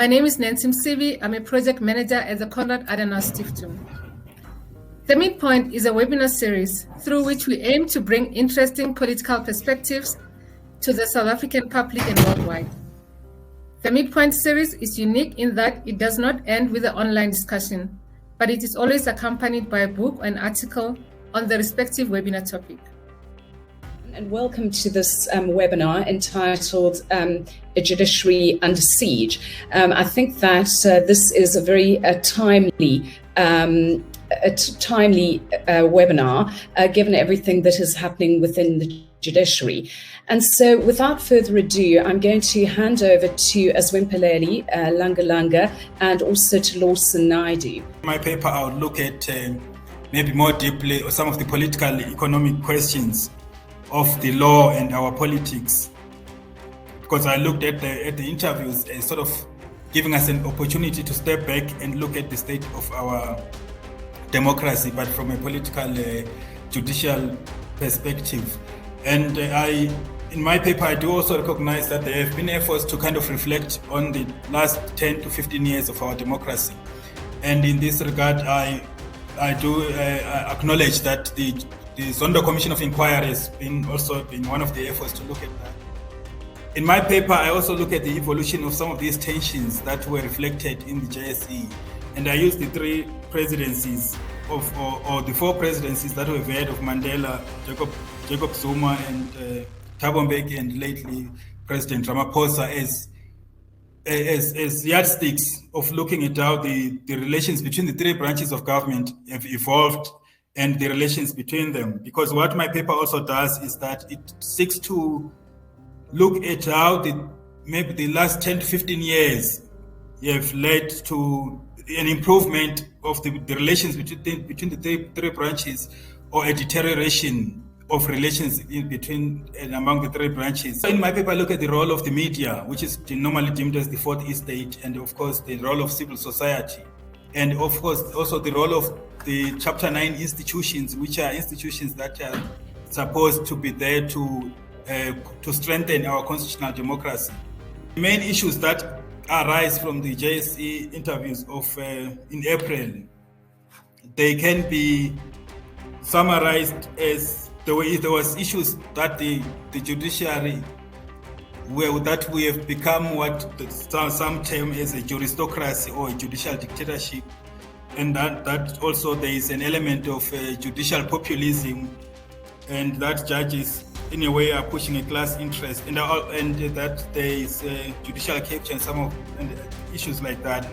My name is Nancy Msibi. I'm a project manager at the Konrad-Adenauer-Stiftung. The Midpoint is a webinar series through which we aim to bring interesting political perspectives to the South African public and worldwide. The Midpoint series is unique in that it does not end with an online discussion, but it is always accompanied by a book or an article on the respective webinar topic. And welcome to this webinar entitled A Judiciary Under Siege. I think that this is a very timely webinar, given everything that is happening within the judiciary. And so without further ado, I'm going to hand over to Azwimpheleli, Langalanga, and also to Lawson Naidu. In my paper, I would look at maybe more deeply some of the political, economic questions of the law and our politics, because I looked at the interviews as sort of giving us an opportunity to step back and look at the state of our democracy, but from a political, judicial perspective. And in my paper, I do also recognize that there have been efforts to kind of reflect on the last 10 to 15 years of our democracy. And in this regard, I do acknowledge that the Zondo Commission of Inquiry has been one of the efforts to look at that. In my paper, I also look at the evolution of some of these tensions that were reflected in the JSC. And I use the three presidencies or the four presidencies that we've had of Mandela, Jacob Zuma, and Thabo Mbeki, and lately President Ramaphosa as yardsticks of looking at how the relations between the three branches of government have evolved and the relations between them. Because what my paper also does is that it seeks to look at how maybe the last 10 to 15 years have led to an improvement of the relations between the three branches, or a deterioration of relations between and among the three branches. In my paper, I look at the role of the media, which is normally deemed as the fourth estate, and of course the role of civil society, and of course also the role of the Chapter 9 institutions, which are institutions that are supposed to be there to strengthen our constitutional democracy. The main issues that arise from the JSC interviews in April, they can be summarized as there was issues that the judiciary, that we have become what some term as a juristocracy or a judicial dictatorship, and that also there is an element of judicial populism, and that judges in a way are pushing a class interest, and that there is judicial capture and issues like that.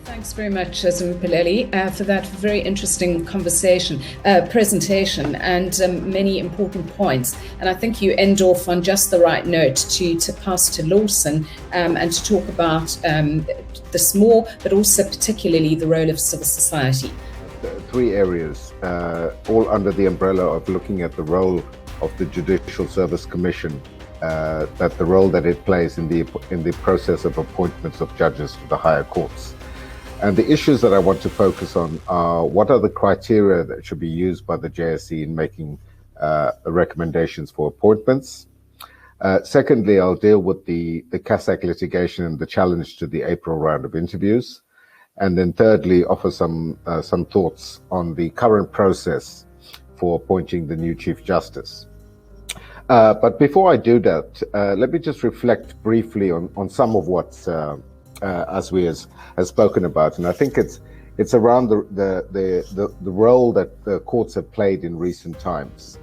Thanks very much, Azwimpheleli, for that very interesting presentation, and many important points. And I think you end off on just the right note to pass to Lawson and to talk about this more, but also particularly the role of civil society. Three areas, all under the umbrella of looking at the role of the Judicial Service Commission, the role that it plays in the process of appointments of judges to the higher courts. And the issues that I want to focus on are what are the criteria that should be used by the JSC in making recommendations for appointments. Secondly, I'll deal with the CASAC litigation and the challenge to the April round of interviews. And then thirdly, offer some thoughts on the current process for appointing the new Chief Justice. But before I do that, let me just reflect briefly on some of what Azwi has spoken about, and I think it's around the role that the courts have played in recent times,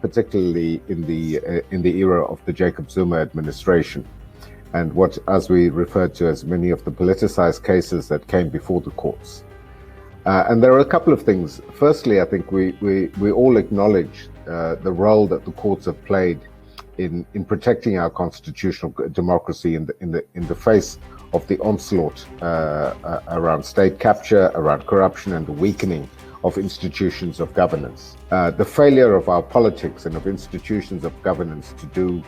particularly in the era of the Jacob Zuma administration, and what Azwi referred to as many of the politicized cases that came before the courts. And there are a couple of things. Firstly, I think we all acknowledge the role that the courts have played in protecting our constitutional democracy in the face of the onslaught around state capture, around corruption, and the weakening of institutions of governance. The failure of our politics and of institutions of governance to do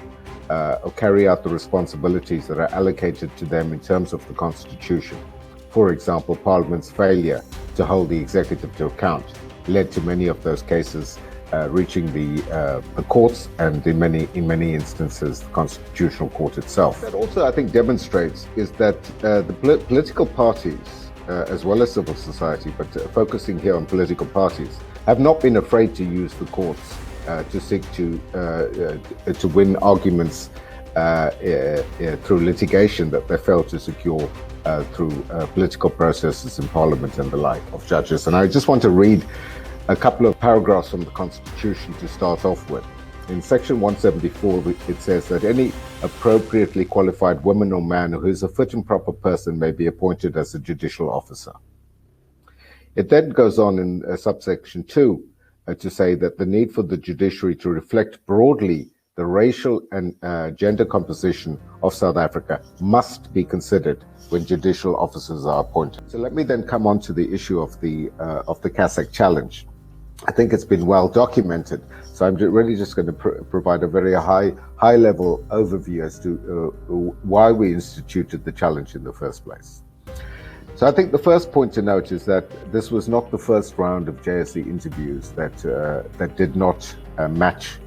or carry out the responsibilities that are allocated to them in terms of the Constitution. For example, Parliament's failure to hold the executive to account led to many of those cases reaching the courts and in many instances the Constitutional Court itself. That also, I think, demonstrates is that the political parties, as well as civil society, but focusing here on political parties, have not been afraid to use the courts to seek to win arguments through litigation that they failed to secure through political processes in Parliament and the like of judges. And I just want to read a couple of paragraphs from the Constitution to start off with. In section 174, it says that any appropriately qualified woman or man who is a fit and proper person may be appointed as a judicial officer. It then goes on in subsection 2 to say that the need for the judiciary to reflect broadly the racial and gender composition of South Africa must be considered when judicial officers are appointed. So let me then come on to the issue of the CASAC challenge. I think it's been well documented, so I'm really just going to provide a very high level overview as to why we instituted the challenge in the first place. So I think the first point to note is that this was not the first round of JSC interviews that did not match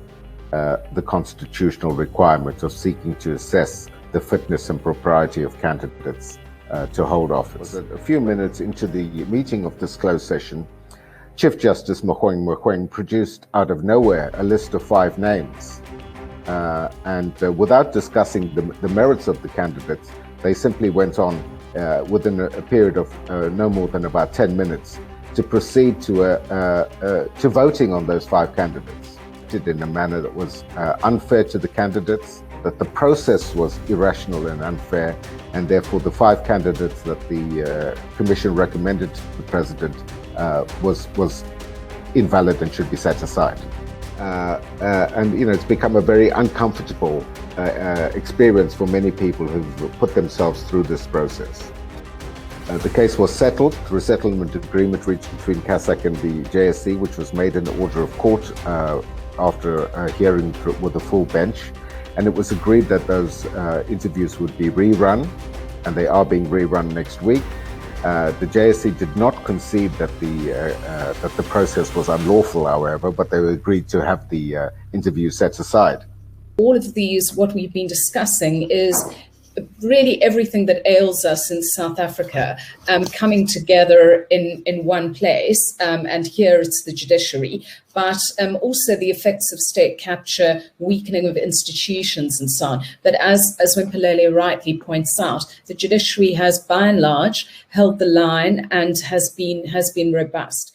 the constitutional requirement of seeking to assess the fitness and propriety of candidates to hold office. A few minutes into the meeting of this closed session, Chief Justice Mogoeng produced out of nowhere a list of 5 names. And without discussing the merits of the candidates, they simply went on within a period of no more than about 10 minutes to proceed to voting on those 5 candidates. Did in a manner that was unfair to the candidates, that the process was irrational and unfair, and therefore the 5 candidates that the Commission recommended to the President was invalid and should be set aside. And it's become a very uncomfortable experience for many people who've put themselves through this process. The case was settled through a settlement agreement reached between CASAC and the JSC, which was made in order of court after a hearing with a full bench. And it was agreed that those interviews would be rerun, and they are being rerun next week. The JSC did not concede that the process was unlawful, however, but they agreed to have the interview set aside. All of these, what we've been discussing is really everything that ails us in South Africa coming together in one place, and here it's the judiciary, but also the effects of state capture, weakening of institutions and so on. But as Azwimpheleli rightly points out, the judiciary has by and large held the line and has been robust.